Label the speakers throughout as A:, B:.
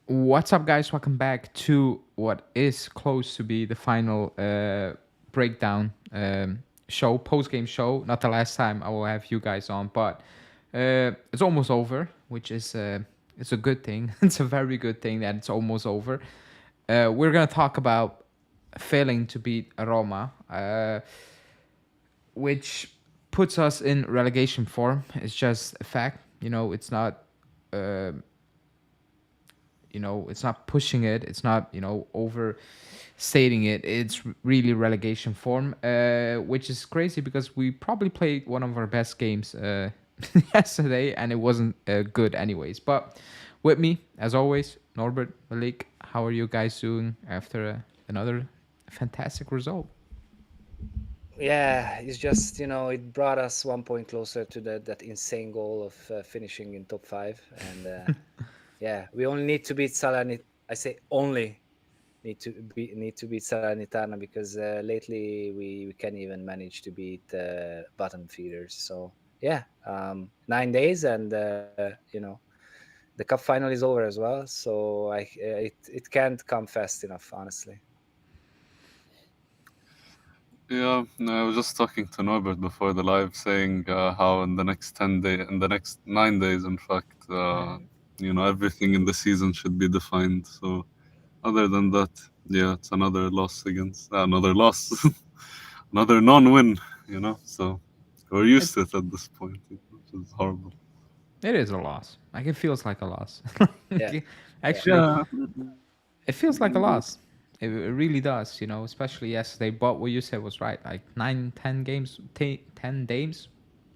A: What's up, guys? Welcome back to what is close to be the final breakdown show, post game show. Not the last time I will have you guys on, but it's almost over, which is it's a good thing. It's a very good thing that it's almost over. We're gonna talk about failing to beat Roma, which puts us in relegation form. It's just a fact. It's not. Uh, it's not pushing it, it's not overstating it. It's really relegation form, which is crazy because we probably played one of our best games yesterday, and it wasn't good anyways. But with me as always, Norbert, Malik, how are you guys doing after another fantastic result?
B: Yeah, it's just it brought us 1 point closer to that insane goal of finishing in top five, and yeah, we only need to beat Salernitana. I say only need to beat Salernitana because lately we can't even manage to beat bottom feeders. So yeah, 9 days, and the cup final is over as well. So it can't come fast enough, honestly.
C: Yeah, no, I was just talking to Norbert before the live, saying how in the next 9 days, in fact, everything in the season should be defined. So, other than that, yeah, it's another loss, another non-win. So we're
A: it,
C: used to it at this point, which is horrible.
A: it is a loss. Like, it feels like a loss.
B: Yeah, yeah,
A: Actually,
C: Yeah,
A: it feels like a loss. It really does, especially yesterday. But what you said was right. Like 9, 10 games, 10 days,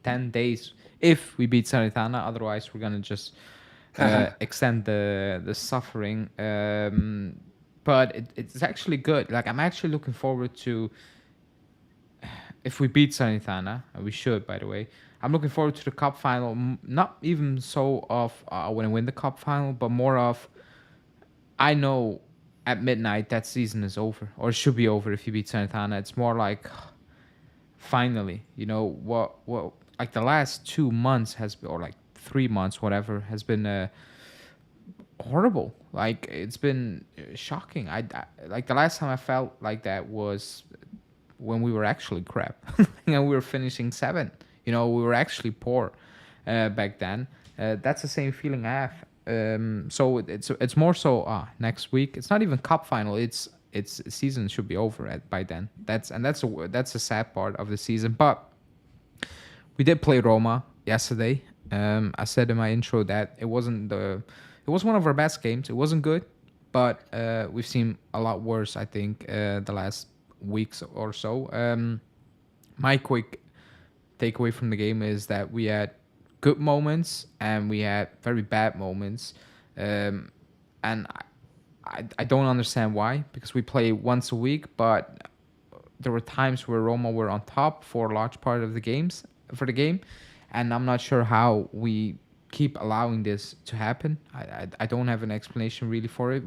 A: 10 days. If we beat Sanitana, otherwise we're gonna just extend the suffering. But it's actually good. Like, I'm actually looking forward to, if we beat Sanitana, and we should, by the way. I'm looking forward to the cup final. Not even so of I want to win the cup final, but more of, I know at midnight that season is over, or it should be over if you beat Sanitana. It's more like, finally, what like the last 2 months has been, or like 3 months, whatever, has been horrible. Like, it's been shocking. Like, the last time I felt like that was when we were actually crap and we were finishing seventh. We were actually poor back then. That's the same feeling I have. So it's more so next week. It's not even cup final. It's season should be over by then. That's a sad part of the season. But we did play Roma yesterday. I said in my intro that it was one of our best games. It wasn't good, but we've seen a lot worse, I think, the last weeks or so. My quick takeaway from the game is that we had good moments and we had very bad moments, um, and I don't understand why, because we play once a week, but there were times where Roma were on top for a large part of the game, and I'm not sure how we keep allowing this to happen. I don't have an explanation really for it.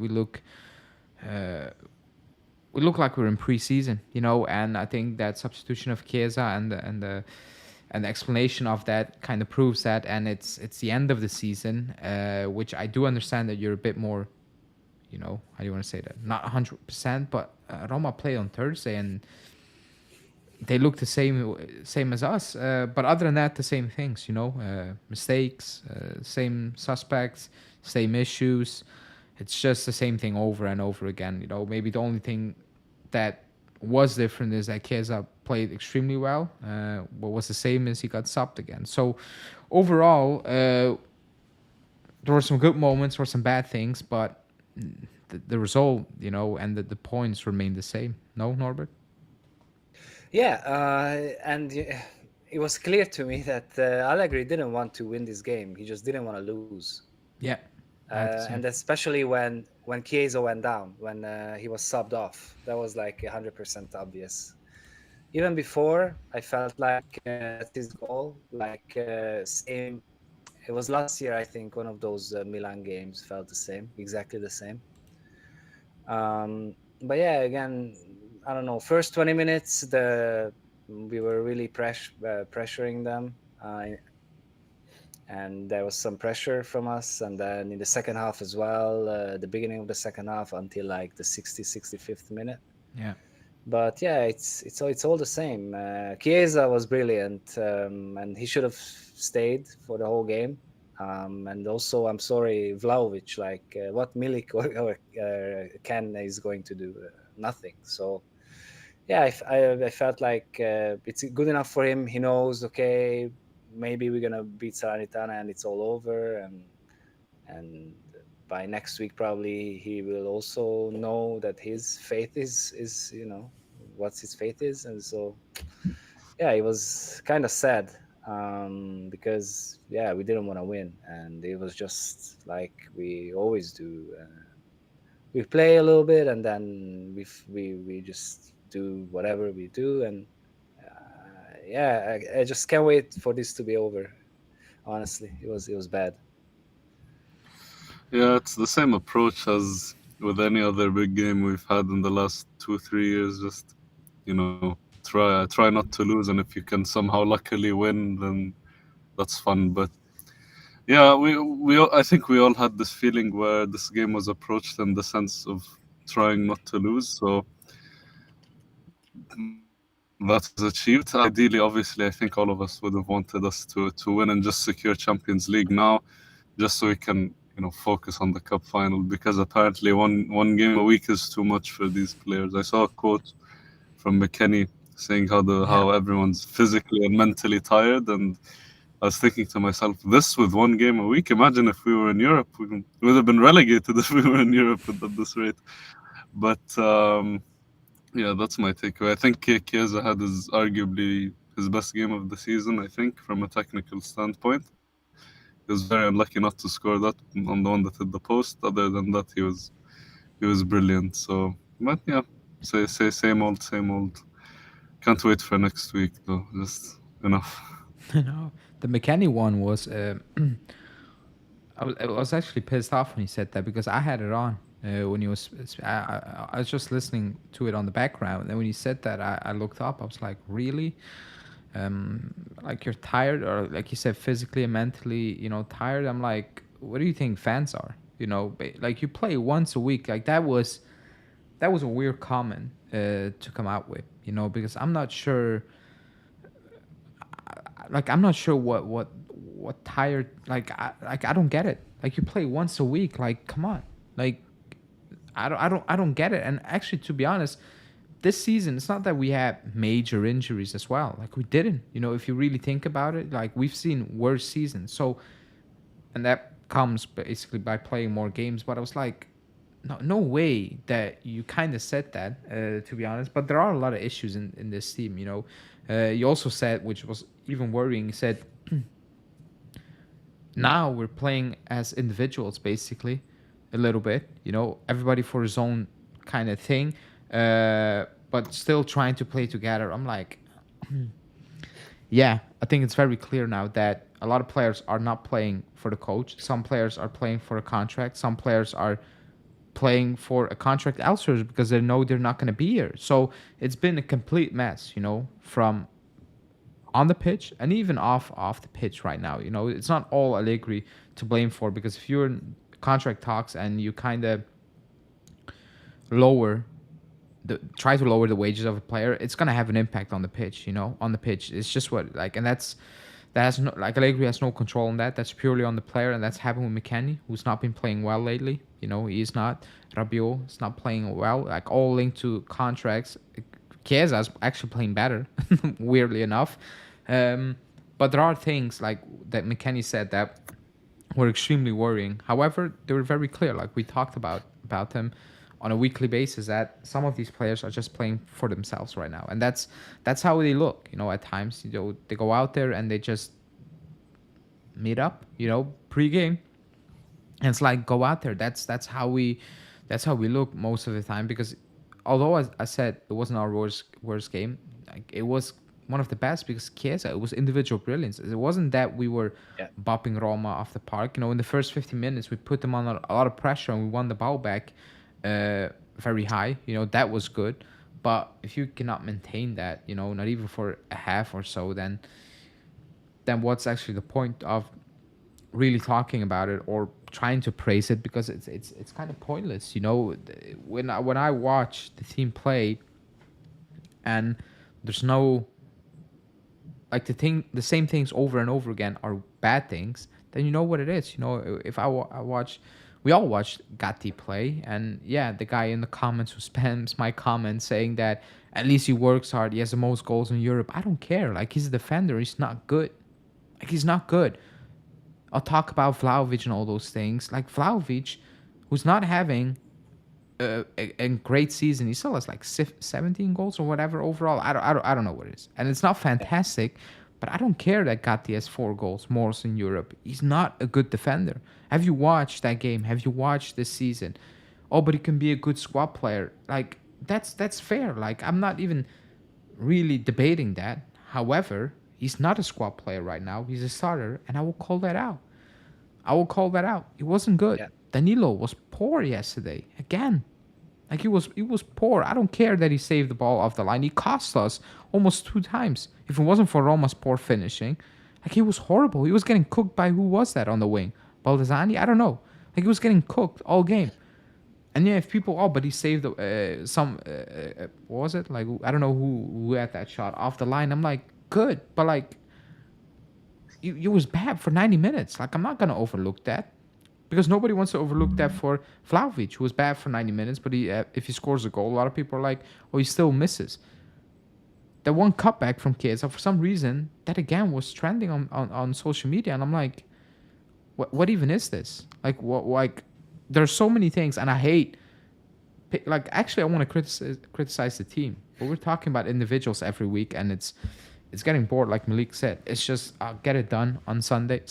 A: Uh, we look like we're in preseason, and I think that substitution of Chiesa and the explanation of that kind of proves that, and it's the end of the season, which I do understand that you're a bit more, how do you want to say that? Not 100%, but Roma played on Thursday and they look the same as us. But other than that, the same things, mistakes, same suspects, same issues. It's just the same thing over and over again. Maybe the only thing that was different is that Chiesa played extremely well. What was the same is he got subbed again. So overall, there were some good moments or some bad things, but the result, and the points remain the same. No, Norbert?
B: yeah, and it was clear to me that Allegri didn't want to win this game. He just didn't want to lose,
A: Yeah, I had the
B: and
A: same.
B: especially when Chiesa went down, when he was subbed off, that was like 100% obvious. Even before, I felt like that's his goal. Like same, it was last year. I think one of those Milan games felt the same, exactly the same. But yeah, again, I don't know. First 20 minutes, we were really pressuring them, and there was some pressure from us. And then in the second half as well, the beginning of the second half until like the 65th minute.
A: Yeah.
B: But yeah, it's all the same. Chiesa was brilliant, and he should have stayed for the whole game. And also, I'm sorry, Vlahovic. Like, what Milik or Ken is going to do? Nothing. So yeah, I felt like it's good enough for him. He knows, okay, maybe we're gonna beat Salernitana and it's all over, and by next week probably he will also know that his faith is what his faith is. And so yeah, it was kind of sad, because yeah, we didn't want to win, and it was just like we always do. We play a little bit, and then we just do whatever we do. And yeah, I just can't wait for this to be over. Honestly, it was bad.
C: Yeah, it's the same approach as with any other big game we've had in the last 2 3 years. Just try not to lose, and if you can somehow luckily win, then that's fun. But yeah, I think we all had this feeling where this game was approached in the sense of trying not to lose. So that was achieved. Ideally, obviously, I think all of us would have wanted us to win and just secure Champions League now, just so we can focus on the cup final, because apparently one game a week is too much for these players. I saw a quote from McKennie saying
A: Yeah.
C: how everyone's physically and mentally tired, and I was thinking to myself, this with one game a week. Imagine if we were in Europe, we would have been relegated if we were in Europe at this rate. But yeah, that's my takeaway. I think Chiesa had arguably his best game of the season. I think from a technical standpoint, he was very unlucky not to score that on the one that hit the post. Other than that, he was brilliant. So, but yeah, say same old, same old. Can't wait for next week though. Just enough.
A: You know, the McKenny one was. I was actually pissed off when he said that because I had it on when he was. I was just listening to it on the background, and when he said that, I looked up. I was like, really? Like you're tired, or like you said, physically and mentally, tired. I'm like, what do you think fans are? Like you play once a week. Like that was a weird comment to come out with. Because I'm not sure. Like I'm not sure what tired. I don't get it. Like you play once a week. Like come on. Like I don't get it. And actually, to be honest, this season it's not that we had major injuries as well. Like we didn't. If you really think about it, like we've seen worse seasons. So, and that comes basically by playing more games. But I was like, no way that you kind of said that, to be honest. But there are a lot of issues in this team. You also said, which was even worrying, you said now we're playing as individuals basically a little bit, everybody for his own kind of thing, but still trying to play together. I'm like, yeah, I think it's very clear now that a lot of players are not playing for the coach. Some players are playing for a contract. Some players are playing for a contract elsewhere because they know they're not going to be here. So it's been a complete mess, from on the pitch and even off the pitch right now. It's not all Allegri to blame for, because if you're in contract talks and you kind of lower try to lower the wages of a player, it's gonna have an impact on the pitch. On the pitch, it's just what like, and that has no, like Allegri has no control on that. That's purely on the player, and that's happened with McKennie, who's not been playing well lately. He's not. Rabiot is not playing well. Like all linked to contracts. Chiesa is actually playing better, weirdly enough. But there are things like that McKennie said that were extremely worrying. However, they were very clear, like we talked about them on a weekly basis, that some of these players are just playing for themselves right now, and that's how they look. At times, they go out there and they just meet up, pre-game, and it's like go out there. That's how we look most of the time, because although I said it wasn't our worst game, like it was one of the best, because Chiesa, it was individual brilliance. It wasn't that we were
B: Yeah.
A: bopping Roma off the park. In the first 15 minutes, we put them on a lot of pressure and we won the ball back very high. That was good. But if you cannot maintain that, not even for a half or so, then what's actually the point of really talking about it or trying to praise it because it's kind of pointless. When I watch the team play and there's no like the same things over and over again are bad things, then you know what it is. If I watch, we all watch Gatti play, and yeah, the guy in the comments who spams my comments saying that at least he works hard, he has the most goals in Europe. I don't care. Like, he's a defender, he's not good. Like, he's not good. I'll talk about Vlahovic and all those things. Like, Vlahovic, who's not having a great season. He still has like 17 goals or whatever overall. I don't know what it is, and it's not fantastic, but I don't care that Gatti has 4 goals more in Europe. He's not a good defender. Have you watched that game? Have you watched this season? Oh, but he can be a good squad player. Like, that's fair. Like, I'm not even really debating that. However, he's not a squad player right now. He's a starter, and I will call that out. I will call that out. He wasn't good.
B: Yeah.
A: Danilo was poor yesterday. Again, like, he was poor. I don't care that he saved the ball off the line. He cost us almost 2 times. If it wasn't for Roma's poor finishing, like, he was horrible. He was getting cooked by who was that on the wing? Baldassani? I don't know. Like, he was getting cooked all game. And yeah, if people, but he saved what was it? Like, I don't know who had that shot off the line. I'm like, good, but like, it was bad for 90 minutes. Like, I'm not gonna overlook that because nobody wants to overlook that for Vlahovic, who was bad for 90 minutes. But if he scores a goal, a lot of people are like, oh, he still misses. That one cutback from Chiesa, for some reason, that again was trending on social media, and I'm like, what even is this? Like, what? Like, there's so many things, and I hate. Like, actually, I want to criticize the team, but we're talking about individuals every week, and it's getting bored. Like Malik said, it's just get it done on Sunday,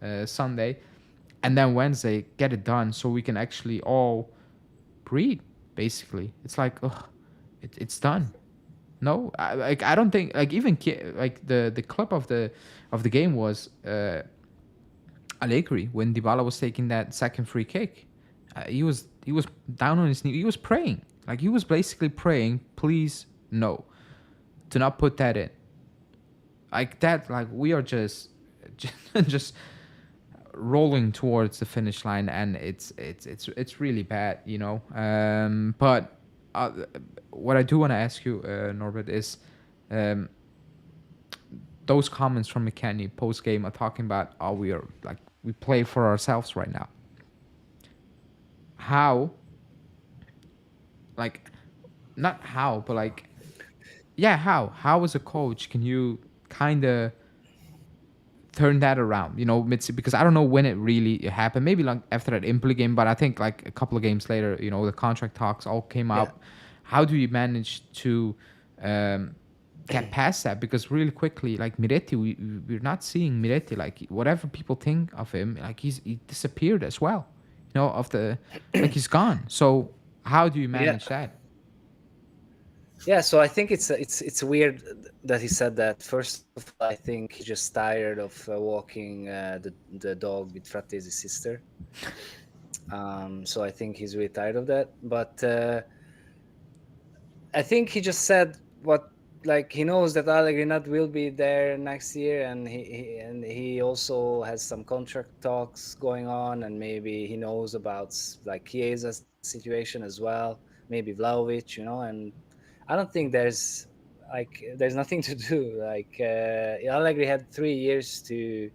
A: and then Wednesday get it done so we can actually all breathe. Basically, it's like, it's done. No, I don't think, like, even like the clip of the game was Allegri when Dybala was taking that second free kick. He was down on his knee. He was praying. Like, he was basically praying, please no, do not put that in. Like that. Like, we are just rolling towards the finish line, and it's really bad. But what I do want to ask you, Norbert, is um, those comments from McKennie post game are talking about, we play for ourselves right now. How, like, not how, but like, yeah, how as a coach can you kind of turn that around, because I don't know when it really happened. Maybe like after that Empoli game, but I think like a couple of games later, the contract talks all came
B: Yeah.
A: up. How do you manage to get past that? Because really quickly, like Miretti, we're not seeing Miretti. Like, whatever people think of him, like, he disappeared as well. Like, he's gone. So how do you manage that?
B: Yeah, so I think it's weird that he said that. First of all, I think he's just tired of walking the dog with Frattesi's sister. So I think he's really tired of that. But I think he just said what, like, he knows that Allegri not will be there next year, and he also has some contract talks going on, and maybe he knows about like Chiesa's situation as well, maybe Vlahovic, and I don't think there's nothing to do. Like, Allegri had 3 years to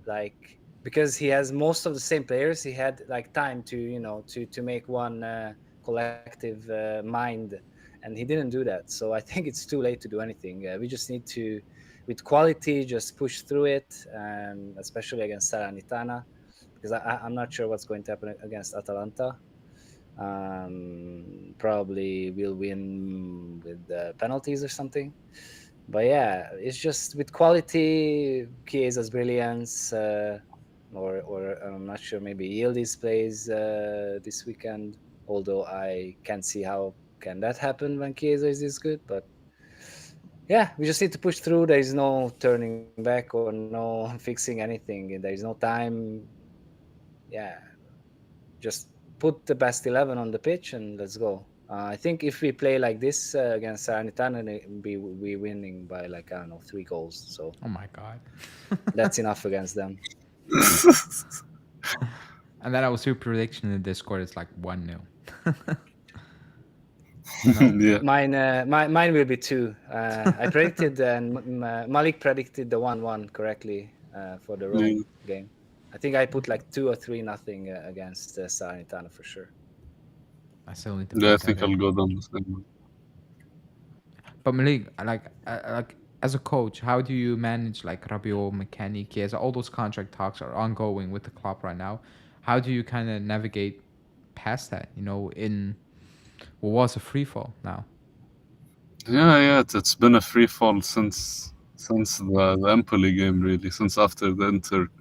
B: like, because he has most of the same players. He had like time to to make one collective mind, and he didn't do that. So I think it's too late to do anything. We just need to, with quality, just push through it, and especially against Salernitana, because I'm not sure what's going to happen against Atalanta. Probably we'll win with penalties or something. But yeah, it's just with quality, Chiesa's brilliance, or I'm not sure, maybe Yildiz plays this weekend. Although I can't see how can that happen when Chiesa is this good. But yeah, we just need to push through. There is no turning back or no fixing anything. There is no time. Yeah, just put the best 11 on the pitch and let's go. I think if we play like this against Salernitana, we winning by like, I don't know, 3 goals. So
A: Oh my god.
B: that's enough against them.
A: And then I was your prediction in the Discord. It's like 1-0. You know?
C: Yeah.
B: Mine will be 2. I predicted, and Malik predicted the 1-1 correctly for the
C: Yeah.
B: Rome game. I think I put like 2 or 3 nothing against Salernitana for sure.
A: I still need to
C: Yeah, I
A: put that
C: think I'll
A: in.
C: go down the same way.
A: But Malik, like as a coach, how do you manage like Rabiot, McKennie, Chiesa? All those contract talks are ongoing with the club right now. How do you kind of navigate past that? You know, in what was a free fall now.
C: Yeah, it's been a free fall since the Empoli game, really. Since after the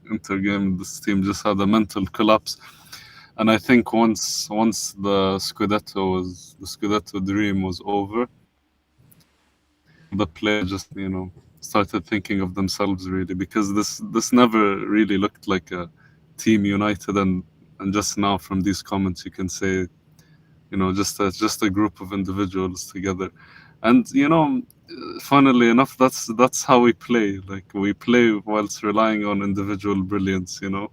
C: Inter game, this team just had a mental collapse. And I think once the Scudetto dream was over, the players just started thinking of themselves, really, because this never really looked like a team united, and just now from these comments you can say, just a group of individuals together. And funnily enough, that's how we play. Like, we play whilst relying on individual brilliance,
A: Yeah,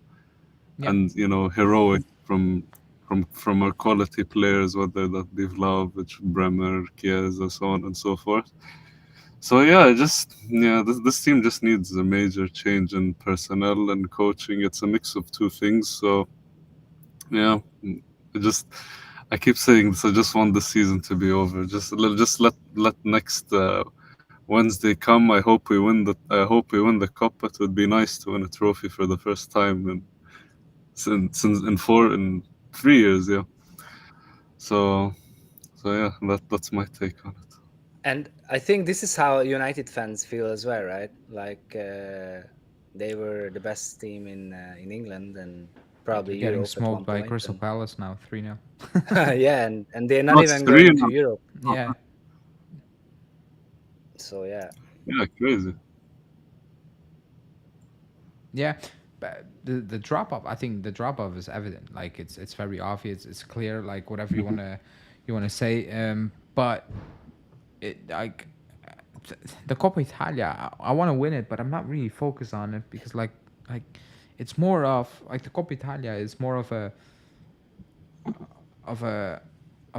C: and heroic from our quality players, whether that be Vlahovic, Bremer, Chiesa, so on and so forth. So yeah, this team just needs a major change in personnel and coaching. It's a mix of two things. So yeah, it just I keep saying this. I just want the season to be over. Just let next Wednesday come. I hope we win the cup. It would be nice to win a trophy for the first time since in 3 years. Yeah. So yeah, that's my take on it.
B: And I think this is how United fans feel as well, right? Like they were the best team in England and
A: they're
B: probably
A: getting
B: Europe at
A: smoked
B: one
A: by
B: point,
A: Crystal
B: and
A: Palace now, 3-0.
B: yeah, and they're not
C: No, it's
B: even
C: three
B: going to
C: now.
B: Europe.
A: Yeah,
B: So yeah,
C: Yeah, crazy.
A: yeah. But the drop off, I think the drop off is evident. Like it's very obvious. It's clear. Like whatever you wanna say. But it like the Coppa Italia, I want to win it, but I'm not really focused on it because like it's more of like the Coppa Italia is more of a of a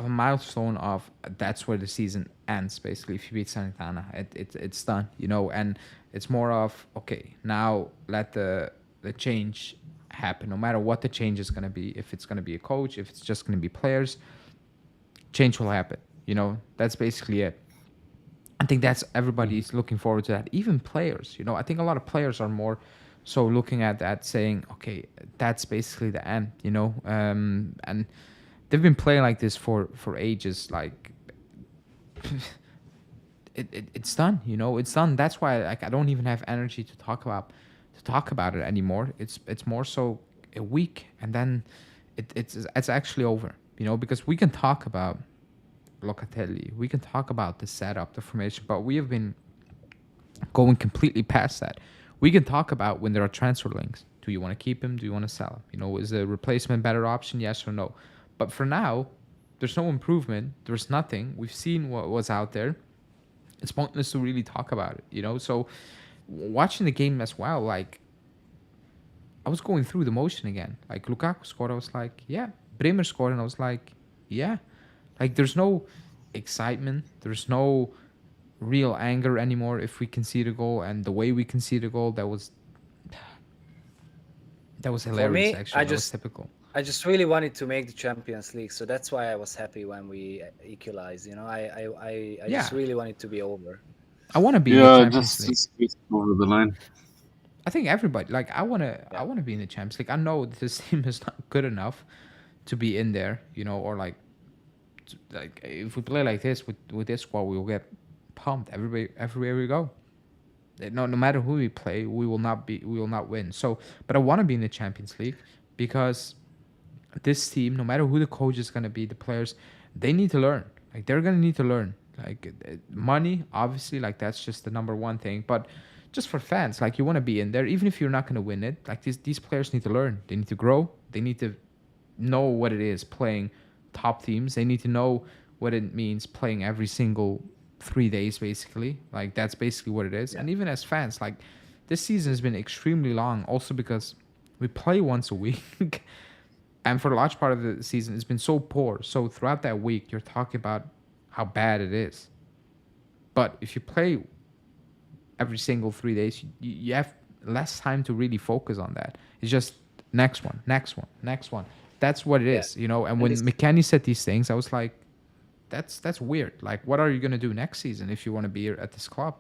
A: milestone of that's where the season ends basically. If you beat Sanitana, it's done, and it's more of okay, now let the change happen, no matter what the change is going to be. If it's going to be a coach, if it's just going to be players, change will happen. That's basically it. I think that's everybody's looking forward to that. Even players, I think a lot of players are more so looking at that, saying, okay, that's basically the end, and they've been playing like this for ages. Like it's done, it's done. That's why like I don't even have energy to talk about it anymore. It's more so a week, and then it's actually over, because we can talk about Locatelli. We can talk about the setup, the formation, but we have been going completely past that. We can talk about when there are transfer links. Do you want to keep him? Do you want to sell him? Is a replacement better option? Yes or no? But for now, there's no improvement. There's nothing. We've seen what was out there. It's pointless to really talk about it. So watching the game as well, like I was going through the motion again. Like Lukaku scored, I was like, yeah. Bremer scored, and I was like, yeah. Like there's no excitement. There's no real anger anymore if we concede a goal, and the way we concede a goal, that was
B: for
A: hilarious.
B: me,
A: Actually, that was typical.
B: I just really wanted to make the Champions League, so that's why I was happy when we equalized. I
A: Yeah,
B: just really wanted to be over.
A: I want to be in the
C: Yeah,
A: Champions League.
C: just over the line.
A: I think everybody like I want to. I
B: Yeah.
A: want to be in the Champions League. I know this team is not good enough to be in there, or like if we play like this with this squad, we will get pumped everywhere we go. No matter who we play, we will not win. So, but I want to be in the Champions League because this team, no matter who the coach is gonna be, the players, they need to learn. Like they're gonna need to learn. Like money, obviously, like that's just the number one thing. But just for fans, like you want to be in there, even if you're not gonna win it. Like these players need to learn. They need to grow. They need to know what it is playing top teams. They need to know what it means playing every single 3 days basically. Like that's basically what it is.
B: Yeah.
A: And even as fans, like this season has been extremely long also because we play once a week. And for a large part of the season it's been so poor. So throughout that week you're talking about how bad it is. But if you play every single 3 days, you have less time to really focus on that. It's just next one, next one, next one. That's what it
B: Yeah.
A: is, you know. And
B: And
A: when
B: this,
A: McKennie said these things, I was like, that's weird. Like, what are you gonna do next season if you want to be at this club?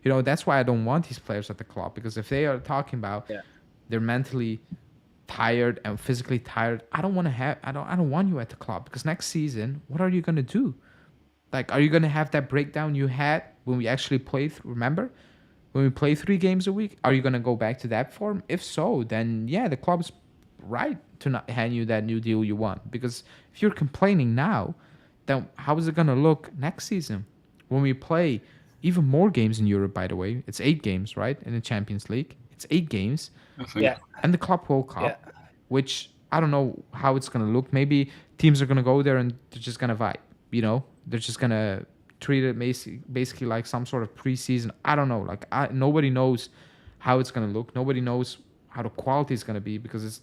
A: You know, that's why I don't want these players at the club because if they are talking about
B: yeah.
A: they're mentally tired and physically tired, I don't want you at the club because next season, what are you gonna do? Like, are you gonna have that breakdown you had when we actually played? Remember, when we play 3 games a week, are you gonna go back to that form? If so, then yeah, the club's right to not hand you that new deal you want. Because if you're complaining now, then how is it gonna look next season when we play even more games in Europe? By the way, it's 8 games, right? In the Champions League, it's 8 games,
C: I think.
B: Yeah.
A: and the Club World
B: Yeah.
A: Cup, which I don't know how it's gonna look. Maybe teams are gonna go there and they're just gonna vibe. You know, they're just gonna treat it basically like some sort of preseason. I don't know. Like nobody knows how it's gonna look. Nobody knows how the quality is gonna be because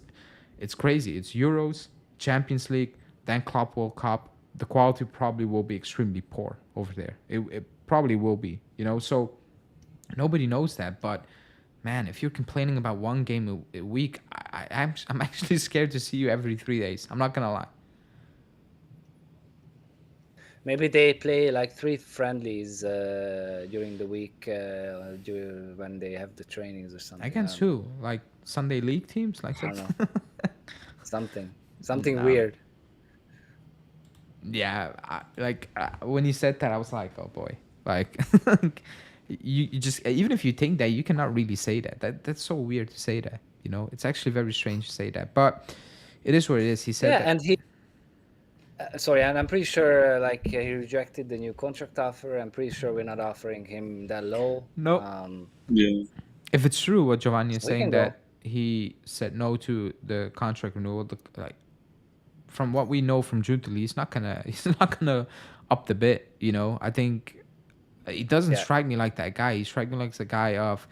A: it's crazy. It's Euros, Champions League, then Club World Cup. The quality probably will be extremely poor over there. It probably will be. You know, so nobody knows that, but man, if you're complaining about one game a week, I'm actually scared to see you every 3 days. I'm not gonna lie.
B: Maybe they play like 3 friendlies during the week when they have the trainings or something. I
A: Against
B: don't know.
A: who? Like Sunday league teams? Like
B: I don't
A: that's
B: know. Something
A: no.
B: weird.
A: Yeah, when you said that, I was like, oh boy, like you just even if you think that, you cannot really say that. That's so weird to say that. You know, it's actually very strange to say that, but it is what it is. He said
B: Yeah,
A: that.
B: and he sorry, and I'm pretty sure he rejected the new contract offer. I'm pretty sure we're not offering him that low.
A: No,
C: Yeah.
A: if it's true what Giovanni is
B: So we
A: saying
B: can go.
A: that he said no to the contract renewal, like from what we know from Juntali, he's not gonna up the bid. You know, I think he doesn't
B: Yeah.
A: strike me like that guy. He strikes me like the guy of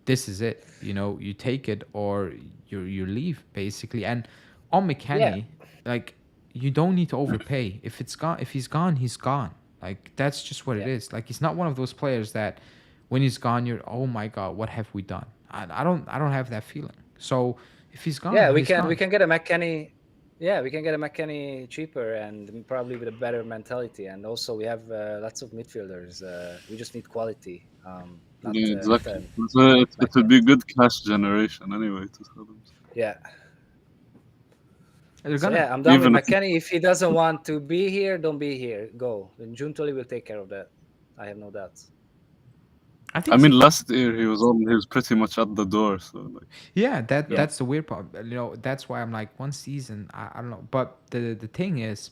A: this is it. You know, you take it or you leave basically. And on
B: Yeah.
A: McKennie, like you don't need to overpay. If he's gone, he's gone. Like that's just what it
B: Yeah.
A: is. Like he's not one of those players that when he's gone, you're oh my god, what have we done? I don't have that feeling. So if he's
B: Yeah,
A: gone, he's
B: we
A: gone.
B: can get a McKennie. Yeah, we can get a McKennie cheaper and probably with a better mentality. And also, we have lots of midfielders. We just need quality,
C: Yeah,
B: not
C: exactly.
B: a
C: So it would be
B: McKennie.
C: good cash generation anyway to sell them.
B: Yeah.
A: They're
B: So
A: gonna.
B: yeah, I'm done with
C: Even if
B: McKennie. If he doesn't want to be here, don't be here. Go. Then Juntoli will take care of that. I have no doubts.
A: I
C: I
A: think
C: mean, last year he was pretty much at the door. So like,
A: yeah,
B: Yeah.
A: that's the weird part. You know, that's why I'm like one season. I don't know, but the thing is,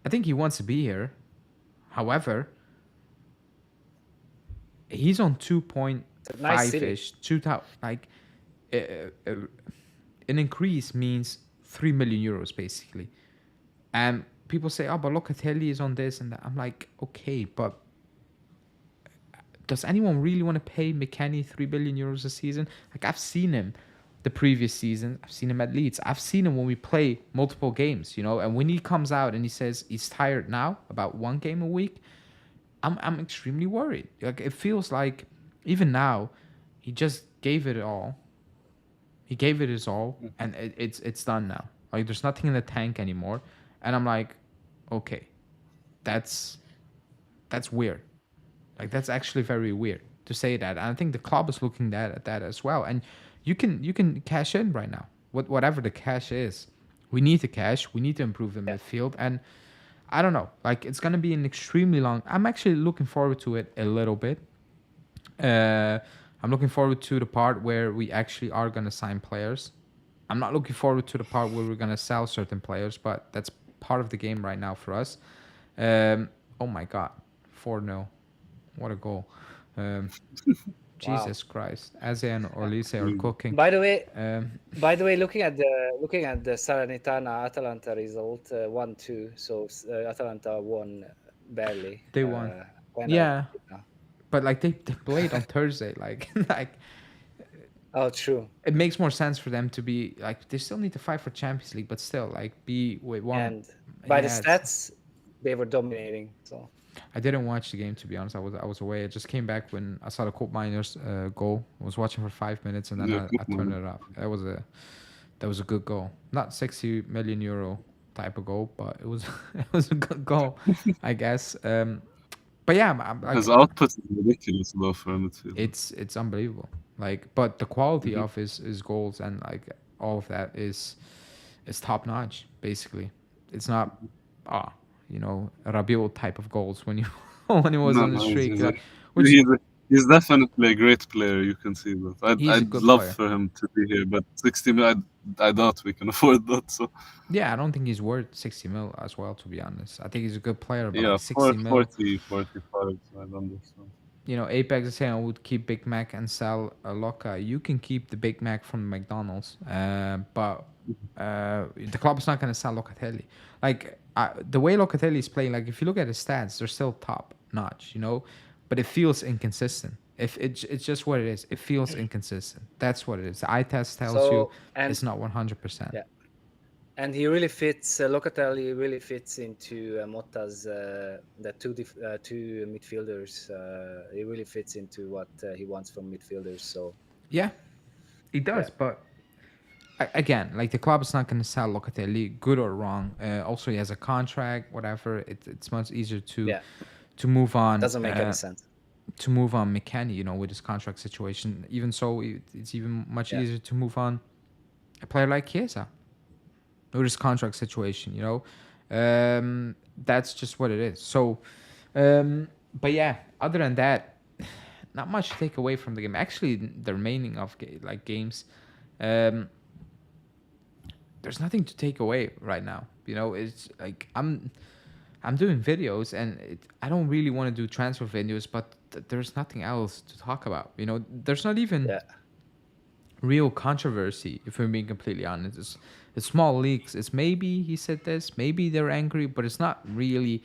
A: I think he wants to be here. However, he's on
B: It's a nice
A: 2.5
B: city.
A: ish. Like uh, uh, an increase means 3 million euros basically. And people say, oh, but Locatelli is on this and that. I'm like, okay, but does anyone really want to pay McKennie 3 billion euros a season? Like I've seen him the previous season. I've seen him at Leeds. I've seen him when we play multiple games, you know. And when he comes out and he says he's tired now about one game a week, I'm extremely worried. Like it feels like even now, he just gave it all. He gave it his all, and it's done now. Like there's nothing in the tank anymore, and I'm like, okay, that's weird. Like that's actually very weird to say that. And I think the club is looking at that as well. And you can cash in right now. Whatever the cash is, we need the cash. We need to improve the
B: Yeah.
A: midfield. And I don't know. Like it's gonna be an extremely long. I'm actually looking forward to it a little bit. Uh, I'm looking forward to the part where we actually are gonna sign players. I'm not looking forward to the part where we're gonna sell certain players, but that's part of the game right now for us. Um, oh my god, 4-0. What a goal. Um,
B: Wow.
A: Jesus Christ, Eze and Olise are cooking.
B: By the way,
A: Um,
B: looking at the Salernitana Atalanta result, 1-2. So Atalanta won barely.
A: they won.
B: Kind of.
A: Yeah, but like they played on Thursday. Like like
B: Oh, true.
A: it makes more sense for them to be like they still need to fight for Champions League, but still like be with one.
B: And by the
A: Yeah, it's,
B: stats, they were dominating. So
A: I didn't watch the game to be honest. I was away. I just came back when I saw the Colt Miners goal. I was watching for 5 minutes and then
C: Yeah,
A: I turned it off. That was a good goal. Not 60 million euro type of goal, but it was it was a good goal, I guess. But yeah,
C: his
A: like
C: output is ridiculous though for a midfielder.
A: it's unbelievable. Like, but the quality
C: Mhm.
A: of his goals and like all of that is top notch. Basically, it's not ah Rabiot type of goals when you when he was
C: No,
A: on the
C: no,
A: streak,
C: he's a,
A: which
C: he's, a, he's definitely a great player. You can see that.
A: he's a
C: I'd
A: good
C: love
A: player.
C: for him to be here, but 60 million, I doubt we can afford that. So
A: Yeah, I don't think he's worth 60 mil as well. To be honest, I think he's a good player, but
C: yeah,
A: like 60 mil.
C: 40, 45. I understand.
A: Apex is saying I would keep Big Mac and sell a Loca. You can keep the Big Mac from McDonald's, but the club is not going to sell Locatelli. Like the way Locatelli is playing, like if you look at his stats, they're still top notch, but it feels inconsistent. If it's just what it is, it feels inconsistent. That's what it is. The eye test tells you
B: so and
A: it's not 100%.
B: yeah, and he really fits. Locatelli really fits into Motta's two midfielders. He really fits into what he wants from midfielders. So
A: Yeah, it
B: yeah,
A: does, but again, like the club is not going to sell Locatelli, good or wrong. Also, he has a contract, whatever. It's much easier to
B: yeah,
A: move on.
B: doesn't make any sense.
A: To move on McKennie, with his contract situation. Even so, it's even much
B: Yeah.
A: easier to move on a player like Chiesa with his contract situation. That's just what it is. So, but yeah, other than that, not much to take away from the game. Actually, the remaining of games. Um, there's nothing to take away right now. It's like I'm doing videos and I don't really want to do transfer videos, but there's nothing else to talk about. There's not even
B: Yeah.
A: real controversy if we're being completely honest. It's small leaks. It's maybe he said this, maybe they're angry, but it's not really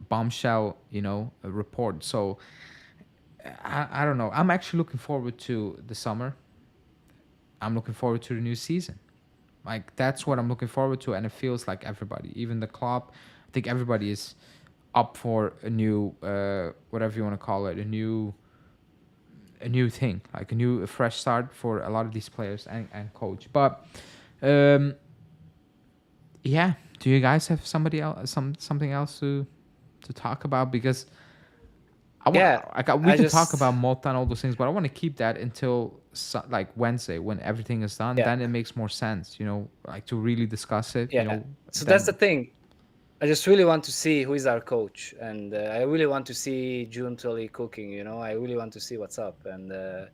A: bombshell, a report. So I don't know. I'm actually looking forward to the summer. I'm looking forward to the new season. Like that's what I'm looking forward to, and it feels like everybody, even the club, I think everybody is up for a new, whatever you want to call it, a new thing, like a fresh start for a lot of these players and coach. But yeah, do you guys have something else to talk about? Because
B: Yeah.
A: we
B: I
A: can talk
B: just
A: about Malta and all those things, but I want to keep that until like Wednesday when everything is done.
B: yeah
A: Then it makes more sense, like to really discuss it.
B: yeah. So that's the
A: Then
B: thing. I just really want to see who is our coach, and I really want to see June Tully cooking. I really want to see what's up, and it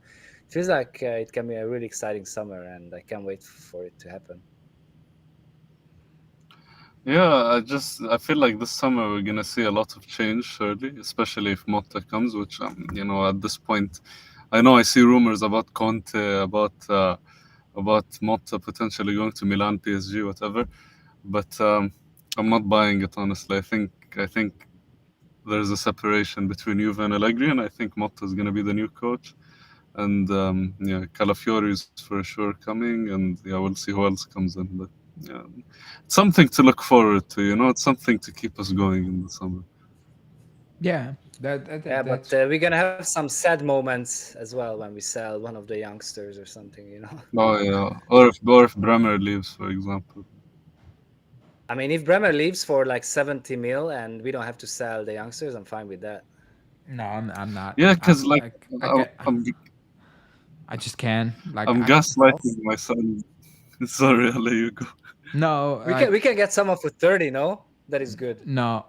B: feels like it can be a really exciting summer, and I can't wait for it to happen.
C: Yeah, I feel like this summer we're gonna see a lot of change, surely, especially if Motta comes, which at this point, I know I see rumors about Conte, about Motta potentially going to Milan, PSG, whatever, but I'm not buying it honestly. I think there's a separation between Juve and Allegri, and I think Motta is gonna be the new coach, and yeah, Calafiori is for sure coming, and yeah, we'll see who else comes in, but. Yeah, something to look forward to. It's something to keep us going in the summer.
A: yeah,
B: Yeah, but
A: that's
B: we're gonna have some sad moments as well when we sell one of the youngsters or something.
C: Oh yeah, or if Bremer leaves, for example.
B: I mean, if Bremer leaves for like 70 mil and we don't have to sell the youngsters, I'm fine with that.
A: no, I'm not.
C: Yeah, because like
A: I
C: I'm,
A: get
C: I'm
A: I just can like
C: I'm gaslighting my son. Sorry, I'll let you go.
A: no
B: We can get someone for 30, no? That is good.
A: no,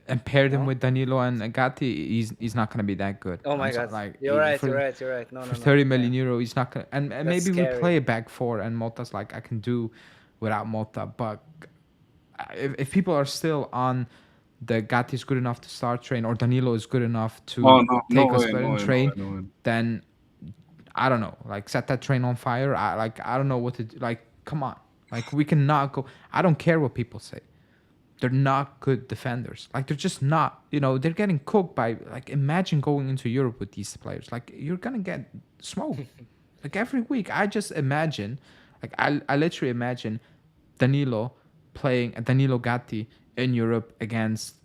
A: and pair them
B: No?
A: with Danilo and Gatti, he's not gonna be that good.
B: Oh my
A: I'm sorry,
B: god.
A: like
B: You're right,
A: for
B: you're right, you're right. No,
A: for
B: no, no.
A: 30
B: Yeah.
A: million euro, he's not gonna. And
B: That's
A: maybe we
B: scary.
A: play a back four, and Mota's like I can do without Mota, but if people are still on the Gatti is good enough to start train, or Danilo is good enough
C: Oh
A: to
C: no, no
A: take us
C: way,
A: further
C: no
A: in
C: way, no way,
A: train,
C: no way.
A: then I don't know, like set that train on fire. I don't know what to do. Like, come on, like we cannot go. I don't care what people say. They're not good defenders. Like they're just not. You know, they're getting cooked by. Like imagine going into Europe with these players. Like you're gonna get smoked. Like every week, I just imagine. Like I literally imagine Danilo playing Danilo Gatti in Europe against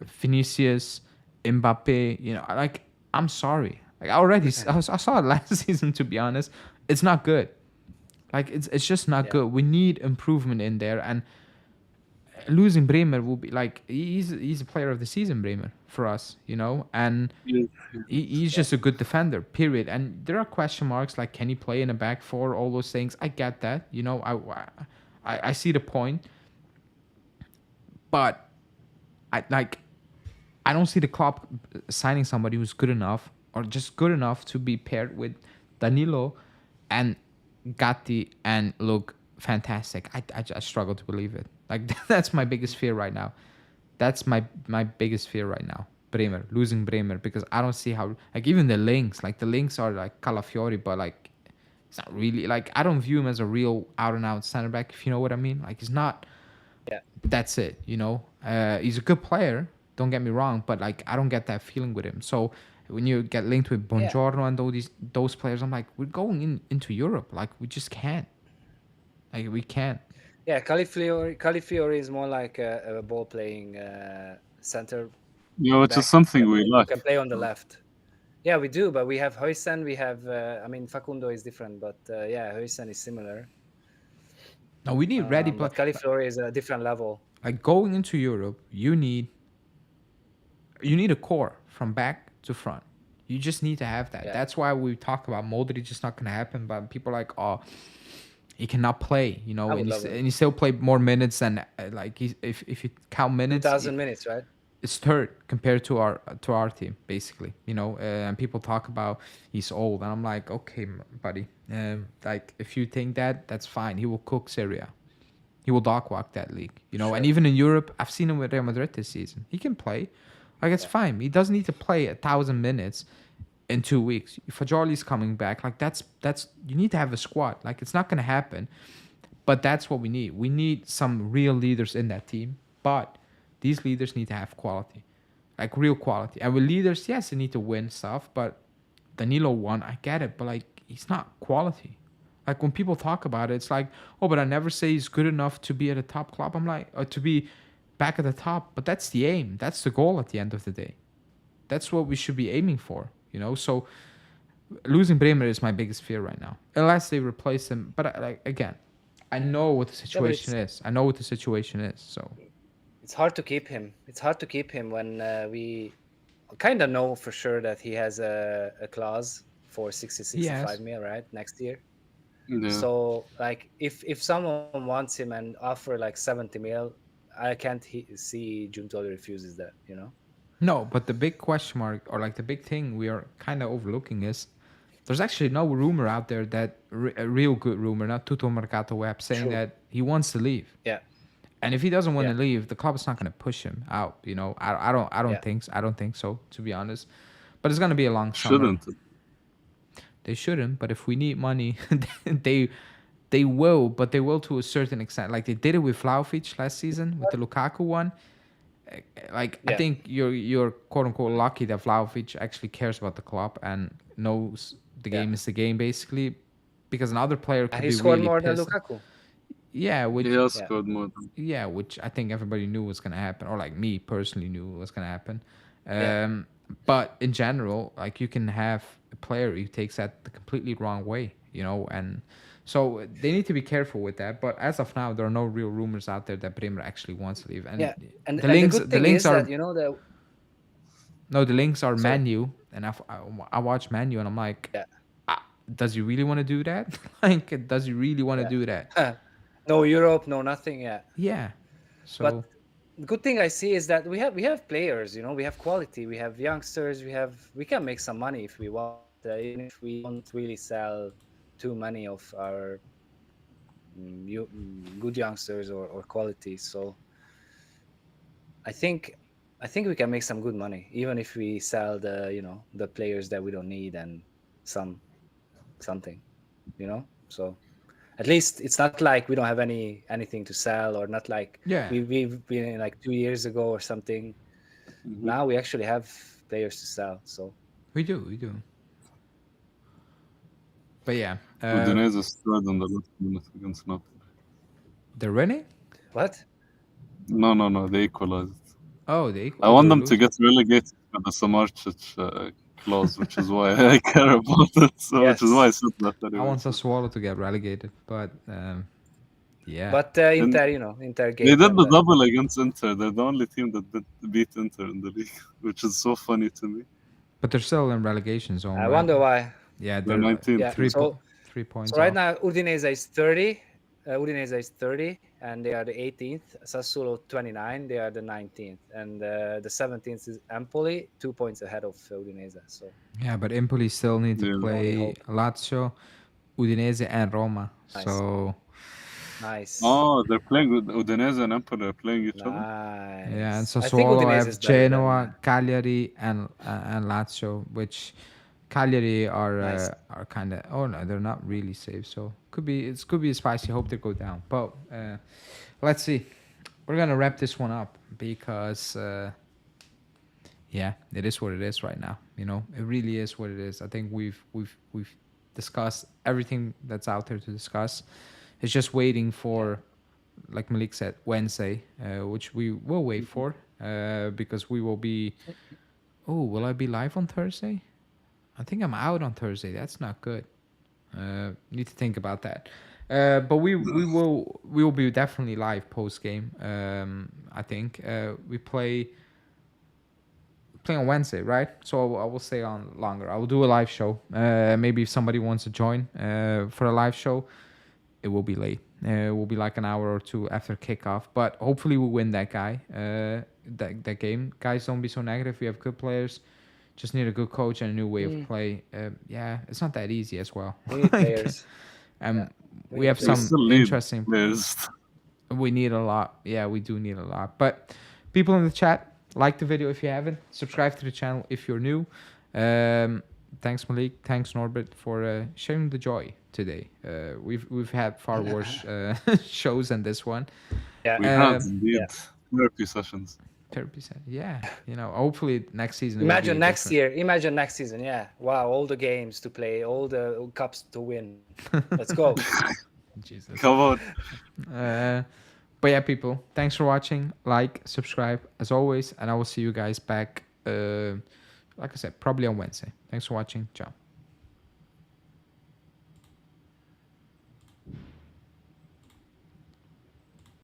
A: Vinicius, Mbappe. You know, like I'm sorry. Like I saw it last season. To be honest, it's not good. Like it's just not
B: Yeah.
A: good. We need improvement in there, and losing Bremer will be like he's a player of the season, Bremer, for us, you know, and
C: Yes,
A: he's
B: Yeah.
A: just a good defender, period. And there are question marks like can he play in a back four, all those things. I get that, you know, I see the point, but I like I don't see the club signing somebody who's good enough or just good enough to be paired with Danilo and Gatti and look fantastic. I just struggle to believe it. Like that's my biggest fear right now. That's my biggest fear right now. Bremer, losing Bremer, because I don't see how, like, even the links are like Calafiori, but like it's not really, like, I don't view him as a real out and out center back, if you know what I mean. Like he's not.
B: Yeah.
A: That's it. You know, he's a good player. Don't get me wrong, but like I don't get that feeling with him. So when you get linked with
B: Yeah.
A: Bongiorno and those players, I'm like, we're going into Europe. Like we just can't. Like we can't.
B: Yeah. Califiori is more like a ball playing center
C: yeah, which is
B: back
C: something we
B: who
C: lack.
B: can play on the left. Yeah, we do, but we have Huysen. We have. I mean, Facundo is different, but yeah, Huysen is similar.
A: No, we need ready play.
B: But Califiori is a different level.
A: Like going into Europe, you need a core from back to front. You just need to have that.
B: Yeah.
A: That's why we talk about Modric just not gonna happen. But people are like, oh, he cannot play, you know,
B: I
A: and
B: would love it.
A: he still played more minutes than like if you count minutes,
B: 2,000 minutes, right?
A: it's third compared to our team, basically, you know. And people talk about he's old, and I'm like, okay, buddy, like if you think that, that's fine. He will cook Serie A. He will dog walk that league, you know. And
B: Sure.
A: even in Europe, I've seen him with Real Madrid this season. He can play, like it's
B: Yeah.
A: fine. He doesn't need to play 1,000 minutes in 2 weeks. Fajoli's coming back, like that's you need to have a squad. Like it's not gonna happen, but that's what we need. We need some real leaders in that team, but these leaders need to have quality, like real quality. And with leaders, yes, they need to win stuff, but Danilo won. I get it, but like he's not quality. Like when people talk about it, it's like, oh, but I never say he's good enough to be at a top club. I'm like, or to be back at the top. But that's the aim. That's the goal at the end of the day. That's what we should be aiming for, you know. So losing Bremer is my biggest fear right now, unless they replace him. But like again, I know what the
B: Yeah, but
A: situation is. I know what the situation is. So
B: it's hard to keep him. It's hard to keep him when we kind of know for sure that he has a clause for 60,
A: he
B: 65
A: has.
B: mil, right, next year.
C: Yeah,
B: So like if someone wants him and offer like 70 mil, I can't see Giuntoli refuses that, you know?
A: No, but the big question mark, or like the big thing we are kind of overlooking, is there's actually no rumor out there that a real good rumor, not Tutto Mercato Web, saying
B: True.
A: that he wants to leave.
B: Yeah.
A: And if he doesn't want
B: Yeah.
A: to leave, the club is not going to push him out. You know, I don't
B: Yeah.
A: think I don't think so, to be honest. But it's going to be a long summer.
C: shouldn't it?
A: They shouldn't, but if we need money, they they will, but they will to a certain extent. Like they did it with Vlahovic last season with the Lukaku one. Like I
B: Yeah.
A: think you're quote unquote lucky that Vlahovic actually cares about the club and knows the
B: Yeah.
A: game is the game, basically, because another player
B: And
A: could
B: he
A: be
B: scored
A: really
B: more than
A: pissed.
B: Lukaku.
A: Yeah,
C: He
A: which
C: has
B: Yeah.
C: scored more than.
A: which I think everybody knew was gonna happen, or like me personally knew was gonna happen.
B: Yeah.
A: But in general, like you can have a player who takes that the completely wrong way, you know, and so they need to be careful with that. But as of now, there are no real rumors out there that Bremer actually wants to leave, and
B: Yeah. And the good
A: the
B: thing
A: links
B: is
A: are
B: that, you know, the
A: no, the links are
B: sorry.
A: Manu, and I watch Manu, and I'm like,
B: Yeah.
A: does he really want to do that? Like, does he really want to do that?
B: Yeah. No Europe, no nothing. Yeah.
A: Yeah.
B: But
A: So
B: the good thing I see is that we have players, you know, we have quality, we have youngsters, we can make some money if we want, even if we don't really sell too many of our good youngsters or quality. So I think I think we can make some good money, even if we sell the players that we don't need and something, So at least it's not like we don't have anything to sell, or not like
A: Yeah,
B: we've been in like 2 years ago or something.
C: Mhm.
B: Now we actually have players to sell. So
A: we do. But yeah,
C: Udinese scored in the last minute against Napoli.
A: they're winning.
B: what?
C: No, they equalized.
A: Oh, they
C: I want
A: they're
C: them to
A: losing.
C: get relegated with the Samardzic clause, which is why I care about it. So, which is why I
B: Yes,
C: said that
A: I
C: anyway.
A: want Sassuolo to get relegated, but yeah,
B: but
C: And
B: Inter
C: they
B: gave
C: did
B: them
C: the
B: the
C: double against Inter. They're the only team that beat Inter in the league, which is so funny to me.
A: but they're still in relegation zone,
B: I
A: right?
B: wonder why.
A: Yeah,
C: They're
A: they're
C: 19th.
B: Yeah.
C: Yeah.
B: So
A: 3 points
B: right
A: off.
B: now Udinese is 30. Udinese is 30, and they are the 18th. Sassuolo 29, they are the 19th, and the 17th is Empoli, 2 points ahead of Udinese. So
A: Yeah, but Empoli still need to
C: Yeah.
B: only
A: play
B: hope.
A: Lazio, Udinese, and Roma.
B: Nice,
A: So
B: nice,
C: Oh, they're playing with Udinese and Empoli are playing each other.
A: yeah, and
B: nice. I think
A: Sassuolo
B: Udinese
A: have
B: is better than
A: Genoa, Cagliari, and Lazio, which Cagliari
B: nice.
A: are kind of, oh no, they're not really safe. So could be spicy. Hope they go down. But let's see. We're gonna wrap this one up because yeah, it is what it is right now. It really is what it is. I think we've discussed everything that's out there to discuss. It's just waiting for, like Malik said, Wednesday, which we will wait for, because we will be. Oh, will I be live on Thursday? I think I'm out on Thursday. That's not good. Need to think about that. But we will be definitely live post game. I think we play on Wednesday, right? So I will stay on longer. I will do a live show. Maybe if somebody wants to join for a live show, it will be late. It will be like an hour or two after kickoff. But hopefully we win that that game. Guys, don't be so negative. We have good players. Just need a good coach and a new way of play. Yeah, it's not that easy as well.
B: We need
A: Like,
B: players. Yeah, we
A: we
B: need
A: have
C: We
B: players.
A: some
C: still need
A: interesting.
C: players.
A: We need a lot. Yeah, we do need a lot. But people in the chat, like the video if you haven't. Subscribe to the channel if you're new. Thanks Malik. Thanks Norbert for sharing the joy today. We've had far worse shows than this one.
B: Yeah,
C: We have
A: Um,
C: indeed therapy sessions.
A: 30%. Yeah, hopefully next season it will be
B: imagine next
A: different.
B: year. Imagine next season. Yeah, wow, all the games to play, all the cups to win. Let's go.
A: Jesus.
C: Come on.
A: But yeah, people, thanks for watching. Like, subscribe as always, and I will see you guys back. Like I said, probably on Wednesday. Thanks for watching. Ciao.